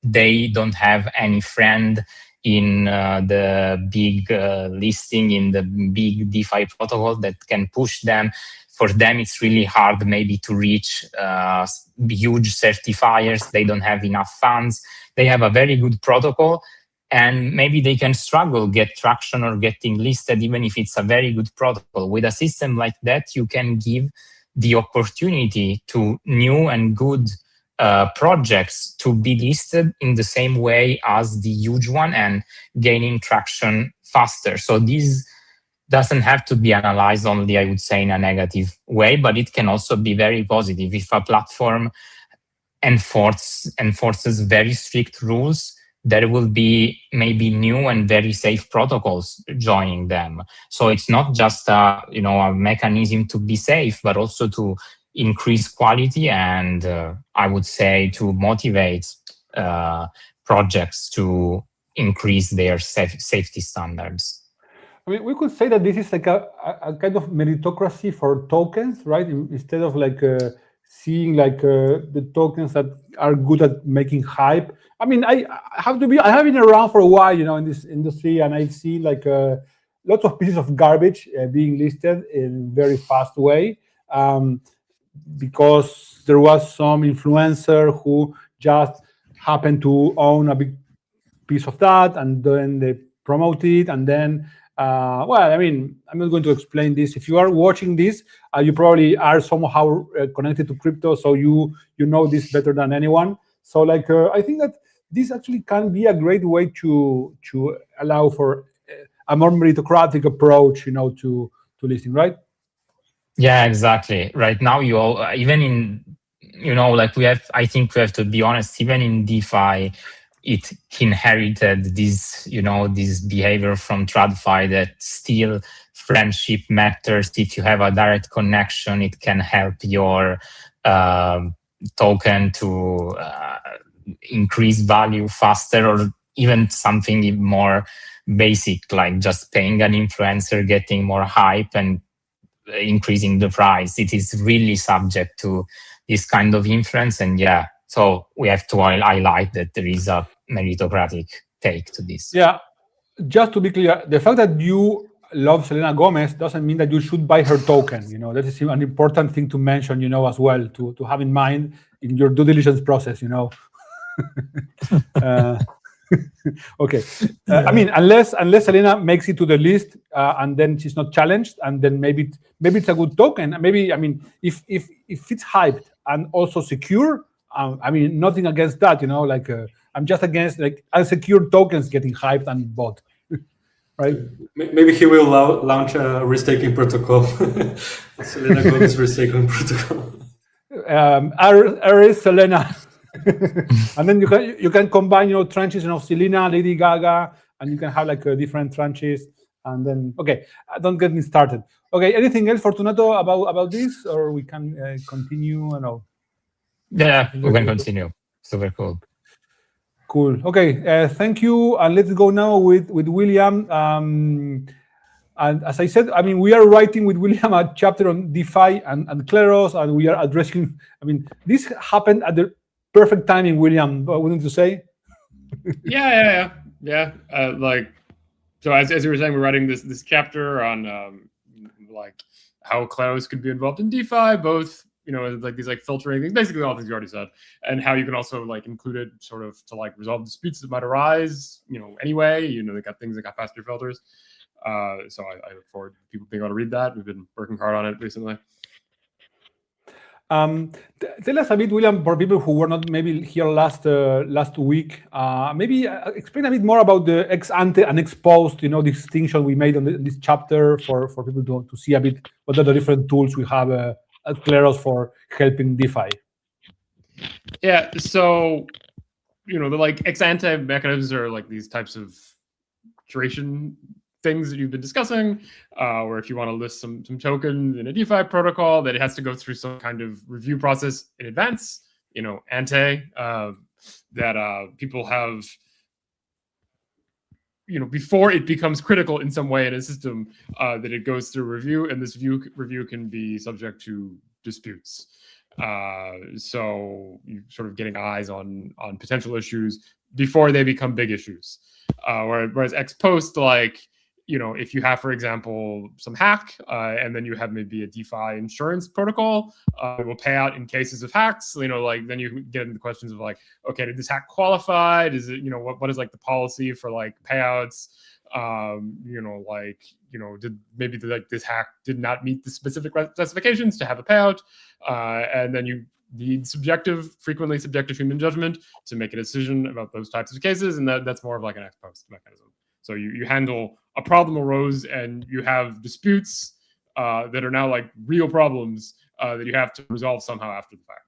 they don't have any friend in the big listing, in the big DeFi protocol that can push them. For them, it's really hard maybe to reach huge certifiers. They don't have enough funds. They have a very good protocol, and maybe they can struggle, get traction or getting listed, even if it's a very good protocol. With a system like that, you can give the opportunity to new and good projects to be listed in the same way as the huge one and gaining traction faster. So this doesn't have to be analyzed only, I would say, in a negative way, but it can also be very positive. If a platform enforces very strict rules, there will be maybe new and very safe protocols joining them. So it's not just a mechanism to be safe, but also to increase quality and I would say to motivate projects to increase their safety standards. I mean, we could say that this is like a kind of meritocracy for tokens, right? Instead of like seeing like the tokens that are good at making hype. I mean, I have been around for a while, in this industry, and I've seen like lots of pieces of garbage being listed in a very fast way, because there was some influencer who just happened to own a big piece of that, and then they promote it, and then I mean, I'm not going to explain this. If you are watching this, you probably are somehow connected to crypto, so you know this better than anyone. So like I think that this actually can be a great way to allow for a more meritocratic approach, to listing, right? Yeah, exactly. Right now, you all, even in, like I think we have to be honest, even in DeFi, it inherited this, this behavior from TradFi that still friendship matters. If you have a direct connection, it can help your token to increase value faster, or even something more basic, like just paying an influencer, getting more hype and increasing the price. It is really subject to this kind of influence. And yeah, so we have to highlight that there is a meritocratic take to this. Yeah, just to be clear, the fact that you love Selena Gomez doesn't mean that you should buy her token. That is an important thing to mention, as well, to have in mind in your due diligence process. Okay. I mean, unless Selena makes it to the list and then she's not challenged, and then maybe it's a good token. Maybe, I mean, if it's hyped and also secure, I mean, nothing against that. Like I'm just against like unsecure tokens getting hyped and bought. Right? Maybe he will launch a restaking protocol. Selena Gomez restaking protocol. Aries Selena. And then you can combine tranches of Selena, Lady Gaga, and you can have like different tranches. And then don't get me started. Okay, anything else, Fortunato, about this, or we can continue? Yeah, we can continue. Super cool. Cool. Okay, thank you. And let's go now with William. And as I said, I mean, we are writing with William a chapter on DeFi and Kleros, and we are addressing. I mean, this happened at the perfect timing, William. Wouldn't you say? Yeah. Like, so as you were saying, we're writing this chapter on like how Kleros could be involved in DeFi, both like these like filtering things, basically all things you already said, and how you can also like include it sort of to like resolve disputes that might arise, anyway. They got things that got faster filters. So I look forward to people being able to read that. We've been working hard on it recently. Tell us a bit, William, for people who were not maybe here last week, maybe explain a bit more about the ex ante and ex post, distinction we made on this chapter for people to see a bit what are the different tools we have at Kleros for helping DeFi. Yeah, so the like ex ante mechanisms are like these types of curation things that you've been discussing, or if you want to list some tokens in a DeFi protocol, that it has to go through some kind of review process in advance, ante, that people have, before it becomes critical in some way in a system, that it goes through review, and this review can be subject to disputes. So you're sort of getting eyes on potential issues before they become big issues. Whereas ex post, like, if you have, for example, some hack, and then you have maybe a DeFi insurance protocol, it will pay out in cases of hacks. Like then you get into questions of like, okay, did this hack qualify? Is it, what is like the policy for like payouts? Did maybe this hack did not meet the specific specifications to have a payout, and then you need frequently subjective human judgment to make a decision about those types of cases, and that's more of like an ex post mechanism. So you handle a problem arose and you have disputes that are now like real problems that you have to resolve somehow after the fact.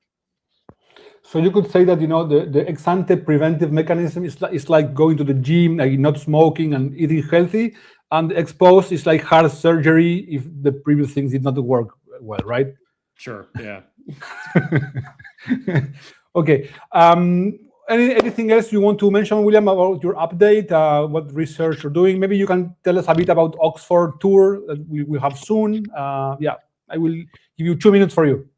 So you could say that the ex ante preventive mechanism is like going to the gym, like not smoking and eating healthy, and the ex post is like heart surgery if the previous things did not work well, right? Sure. Yeah. Okay. Anything else you want to mention, William, about your update? What research you're doing? Maybe you can tell us a bit about Oxford tour that we will have soon. Yeah, I will give you 2 minutes for you.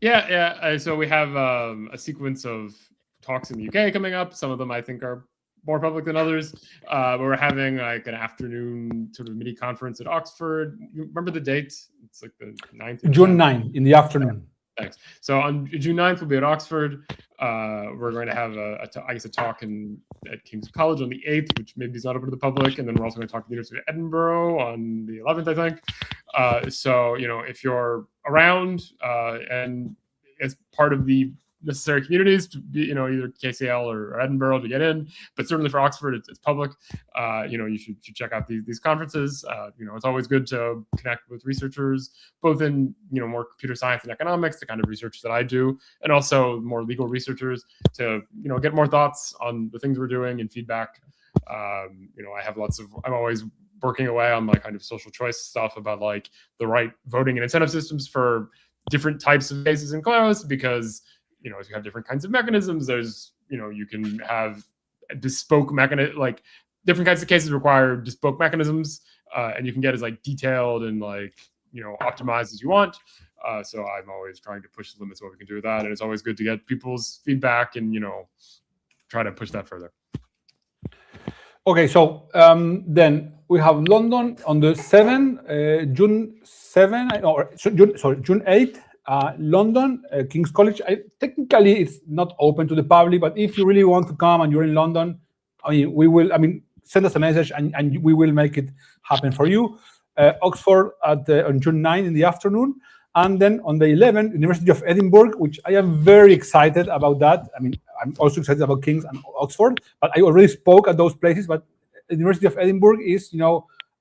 Yeah. So we have a sequence of talks in the UK coming up. Some of them I think are more public than others. But we're having like an afternoon sort of mini conference at Oxford. You remember the date? It's like the 9th. June 9 in the afternoon. Thanks. So on June 9th, we'll be at Oxford. We're going to have a talk at King's College on the 8th, which maybe is not open to the public. And then we're also going to talk to the University of Edinburgh on the 11th, I think. So, if you're around and as part of the necessary communities to be, either KCL or Edinburgh to get in, but certainly for Oxford, it's public. You should check out these conferences. It's always good to connect with researchers, both in, more computer science and economics, the kind of research that I do, and also more legal researchers to, get more thoughts on the things we're doing and feedback. I'm always working away on my kind of social choice stuff about like the right voting and incentive systems for different types of cases in Kleros, because if you have different kinds of mechanisms, there's, you can have bespoke like different kinds of cases require bespoke mechanisms, and you can get as like detailed and like, optimized as you want. So I'm always trying to push the limits of what we can do with that. And it's always good to get people's feedback and, try to push that further. Okay, so then we have London on the June 8th. London, King's College. Technically, it's not open to the public, but if you really want to come and you're in London, send us a message and we will make it happen for you. Oxford on June 9 in the afternoon. And then on the 11th, University of Edinburgh, which I am very excited about that. I'm also excited about King's and Oxford, but I already spoke at those places. But the University of Edinburgh is,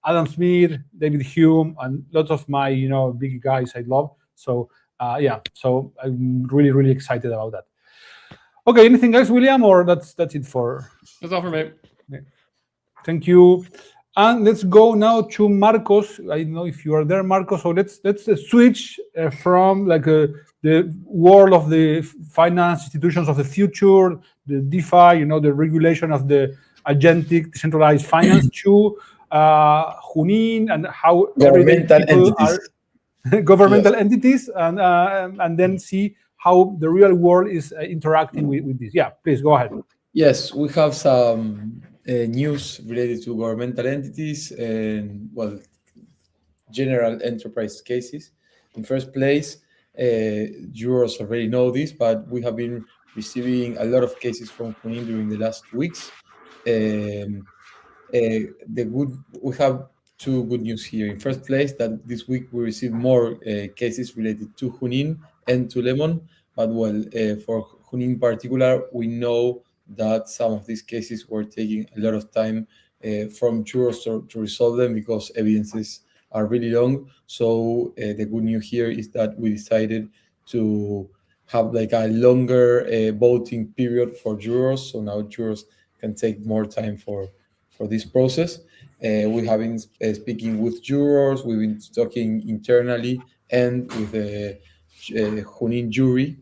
Adam Smith, David Hume, and lots of my, big guys I love. So, so I'm really, really excited about that. Okay, anything else, William, or that's it for? That's all for me. Okay. Thank you. And let's go now to Marcos. I don't know if you are there, Marcos. So let's switch from like the world of the finance institutions of the future, the DeFi, the regulation of the agentic decentralized finance to Junin and how governmental entities. Governmental entities, and then see how the real world is interacting with this. Yeah, please go ahead. Yes, we have some news related to governmental entities and, general enterprise cases. In first place, jurors already know this, but we have been receiving a lot of cases from Junín during the last weeks. We have two good news here. In first place, that this week we received more cases related to Junín and to Lemon. But well, for Junín in particular, we know that some of these cases were taking a lot of time from jurors to resolve them because evidences are really long. So the good news here is that we decided to have like a longer voting period for jurors. So now jurors can take more time for this process. We have been speaking with jurors, we've been talking internally and with the Junín jury.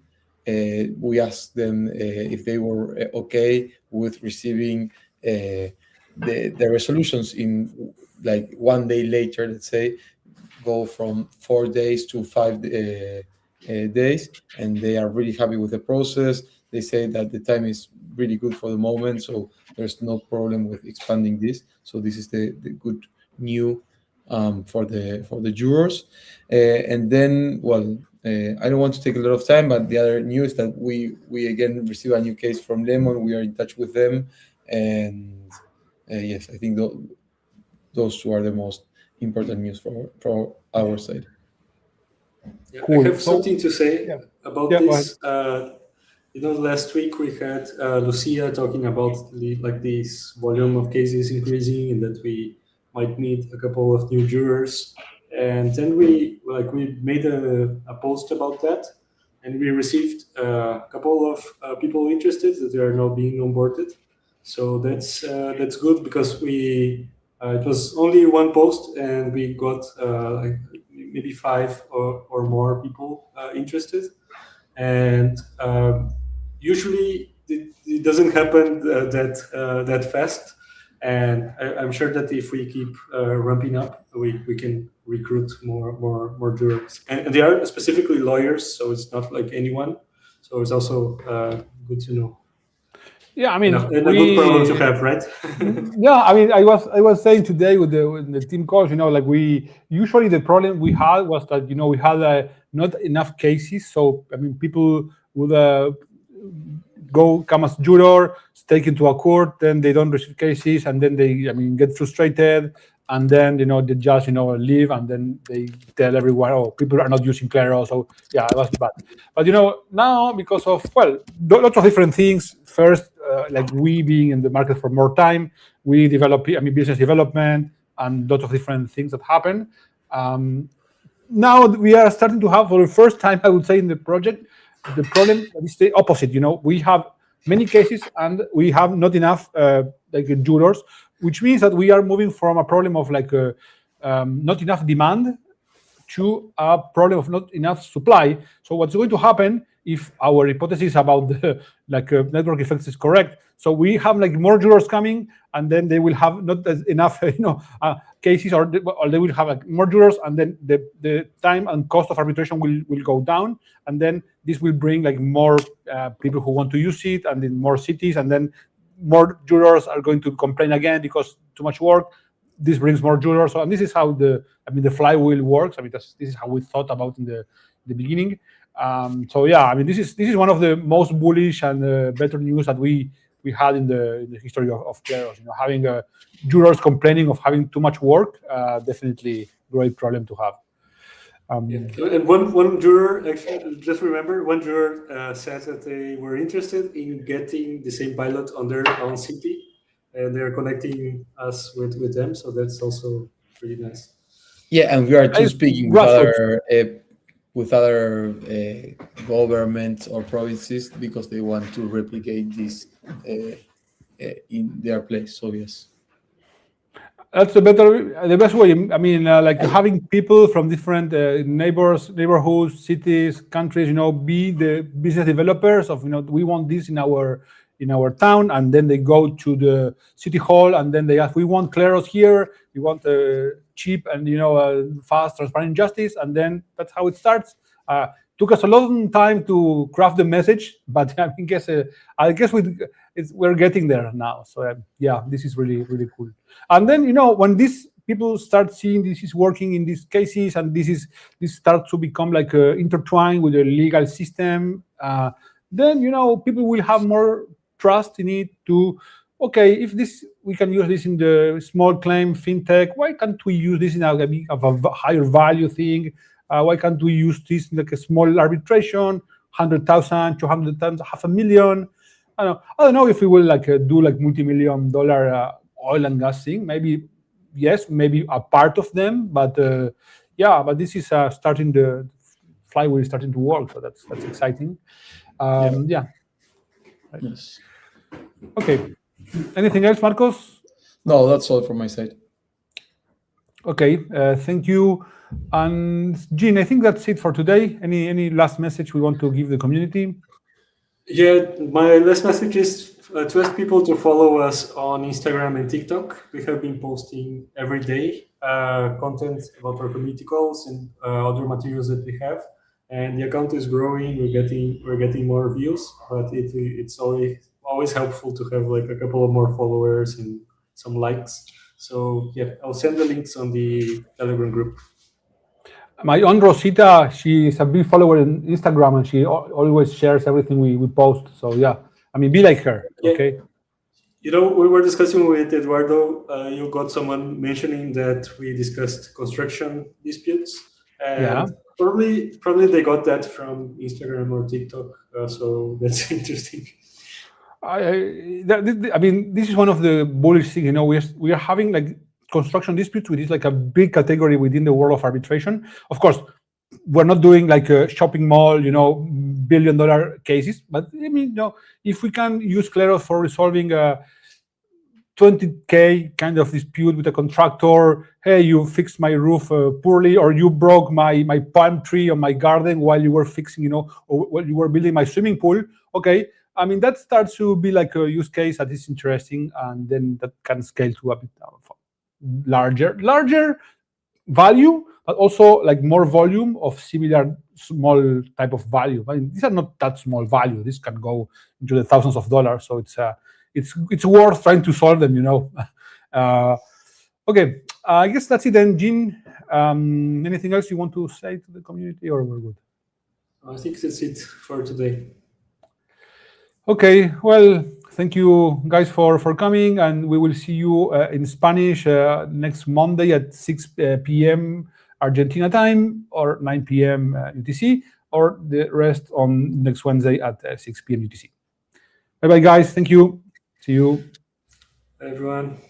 We asked them if they were okay with receiving the resolutions in like 1 day later, let's say, go from 4 days to 5 days, and they are really happy with the process. They say that the time is really good for the moment, so there's no problem with expanding this. So this is the good new for the jurors. And then, well, I don't want to take a lot of time, but the other news that we again receive a new case from Lemon. We are in touch with them, and yes, I think those two are the most important news for our side. Yeah, Cool. I have something to say about Yeah, this. Last week we had Lucia talking about this volume of cases increasing and that we might need a couple of new jurors. And then we made a post about that, and we received a couple of people interested that they are now being onboarded. So that's good because it was only one post and we got maybe 5 or more people interested. And usually it doesn't happen that fast. And I'm sure that if we keep ramping up, we can recruit more jurors. And they are specifically lawyers, so it's not like anyone. So it's also good to know. Yeah, I mean, and a good problem to have, right? Yeah, I mean, I was saying today with the team calls, like we usually the problem we had was that we had not enough cases, so I mean people would come as juror, taken to a court, then they don't receive cases, and then they get frustrated, and then the judge leave, and then they tell everyone, oh, people are not using Kleros, so yeah, it was bad. But now because of lots of different things. First, like we being in the market for more time, we develop business development and lots of different things that happen. Now we are starting to have, for the first time, I would say, in the project, the problem is the opposite. We have many cases and we have not enough jurors, which means that we are moving from a problem of not enough demand to a problem of not enough supply. So what's going to happen if our hypothesis about the network effects is correct? So we have more jurors coming, and then they will have not enough cases, or they will have more jurors, and then the time and cost of arbitration will go down, and then this will bring more people who want to use it, and in more cities, and then more jurors are going to complain again because too much work. This brings more jurors, and this is how the flywheel works. This is how we thought about in the beginning. So yeah, this is one of the most bullish and better news that we had in the history of Kleros. Having jurors complaining of having too much work, definitely great problem to have. And one juror, actually, just remember, one juror said that they were interested in getting the same pilot on their own city, and they're connecting us with them. So that's also pretty nice. Yeah, and we are too speaking with other governments or provinces because they want to replicate this in their place. So yes. That's the best way. Having people from different neighborhoods, cities, countries, be the business developers of, we want this in our town, and then they go to the city hall, and then they ask, we want Kleros here, we want cheap and fast, transparent justice, and then that's how it starts. Took us a long time to craft the message, but I guess we're getting there now. So yeah, this is really, really cool. And then when this people start seeing this is working in these cases, and this starts to become like intertwined with the legal system, then people will have more trust in it to, okay, if this we can use this in the small claim fintech, why can't we use this in a higher value thing? Why can't we use this in like a small arbitration, 100,000, 200,000, 500,000? I don't know if we will do like multi-million-dollar oil and gas thing. Maybe yes, maybe a part of them, but but this is starting the flywheel is starting to work, so that's exciting. Yes. Okay. Anything else, Marcos? No, that's all from my side. Okay. Thank you. And Jean, I think that's it for today. Any last message we want to give the community? Yeah, my last message is to ask people to follow us on Instagram and TikTok. We have been posting every day content about our community calls and other materials that we have. And the account is growing. We're getting more views, but it's always helpful to have like a couple of more followers and some likes. So yeah, I'll send the links on the Telegram group. My own Rosita, she is a big follower on Instagram, and she always shares everything we post. So yeah, I mean, be like her, okay? We were discussing with Eduardo. You got someone mentioning that we discussed construction disputes, and probably they got that from Instagram or TikTok. So that's interesting. I mean, this is one of the bullish things. We are having like construction disputes, which is like a big category within the world of arbitration. Of course, we're not doing like a shopping mall, billion-dollar cases. But I mean, if we can use Kleros for resolving a 20K kind of dispute with a contractor, hey, you fixed my roof poorly, or you broke my palm tree on my garden while you were fixing, or while you were building my swimming pool. Okay, I mean, that starts to be like a use case that is interesting, and then that can scale to a bit larger value, but also like more volume of similar small type of value. I mean, these are not that small value. This can go into the thousands of dollars. So it's worth trying to solve them. Okay, I guess that's it then, Jean. Anything else you want to say to the community, or we're good? I think that's it for today. Okay, well, thank you guys for coming, and we will see you in Spanish next Monday at 6 p.m. Argentina time, or 9 p.m. UTC, or the rest on next Wednesday at 6 p.m. UTC. Bye-bye, guys. Thank you. See you. Bye, everyone.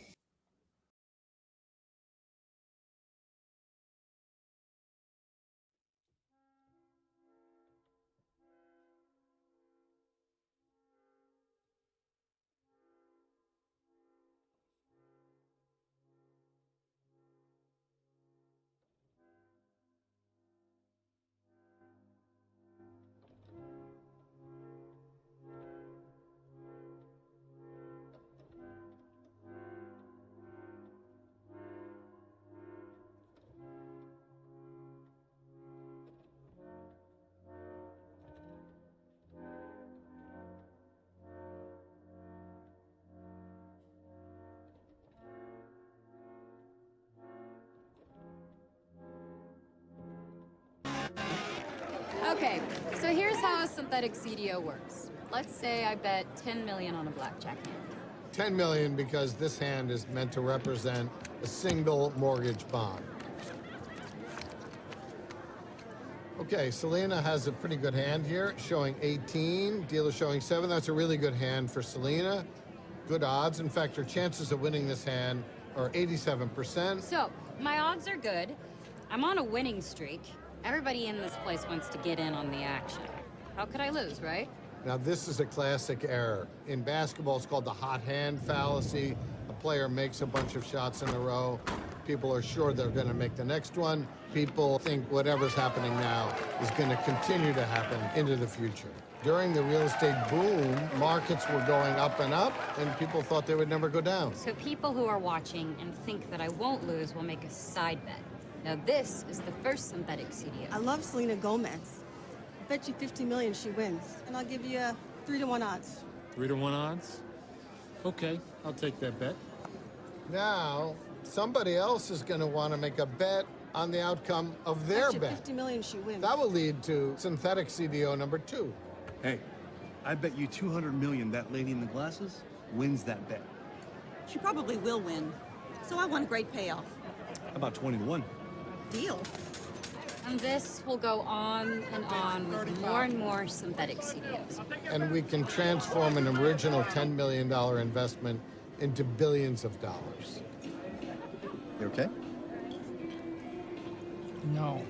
Okay, so here's how a synthetic CDO works. Let's say I bet 10 million on a blackjack hand. 10 million because this hand is meant to represent a single mortgage bond. Okay, Selena has a pretty good hand here, showing 18, dealer showing 7. That's a really good hand for Selena. Good odds. In fact, her chances of winning this hand are 87%. So, my odds are good. I'm on a winning streak. Everybody in this place wants to get in on the action. How could I lose, right? Now, this is a classic error. In basketball, it's called the hot hand fallacy. A player makes a bunch of shots in a row. People are sure they're going to make the next one. People think whatever's happening now is going to continue to happen into the future. During the real estate boom, markets were going up, and people thought they would never go down. So people who are watching and think that I won't lose will make a side bet. Now this is the first synthetic CDO. I love Selena Gomez. I bet you 50 million she wins, and I'll give you 3-to-1 odds. 3-to-1 odds? Okay, I'll take that bet. Now, somebody else is going to want to make a bet on the outcome of their Bet you bet. 50 million she wins. That will lead to synthetic CDO number 2. Hey, I bet you 200 million that lady in the glasses wins that bet. She probably will win. So I want a great payoff. About 20 to 1. Deal. And this will go on with more and more synthetic CDOs. And we can transform an original $10 million investment into billions of dollars. You okay? No.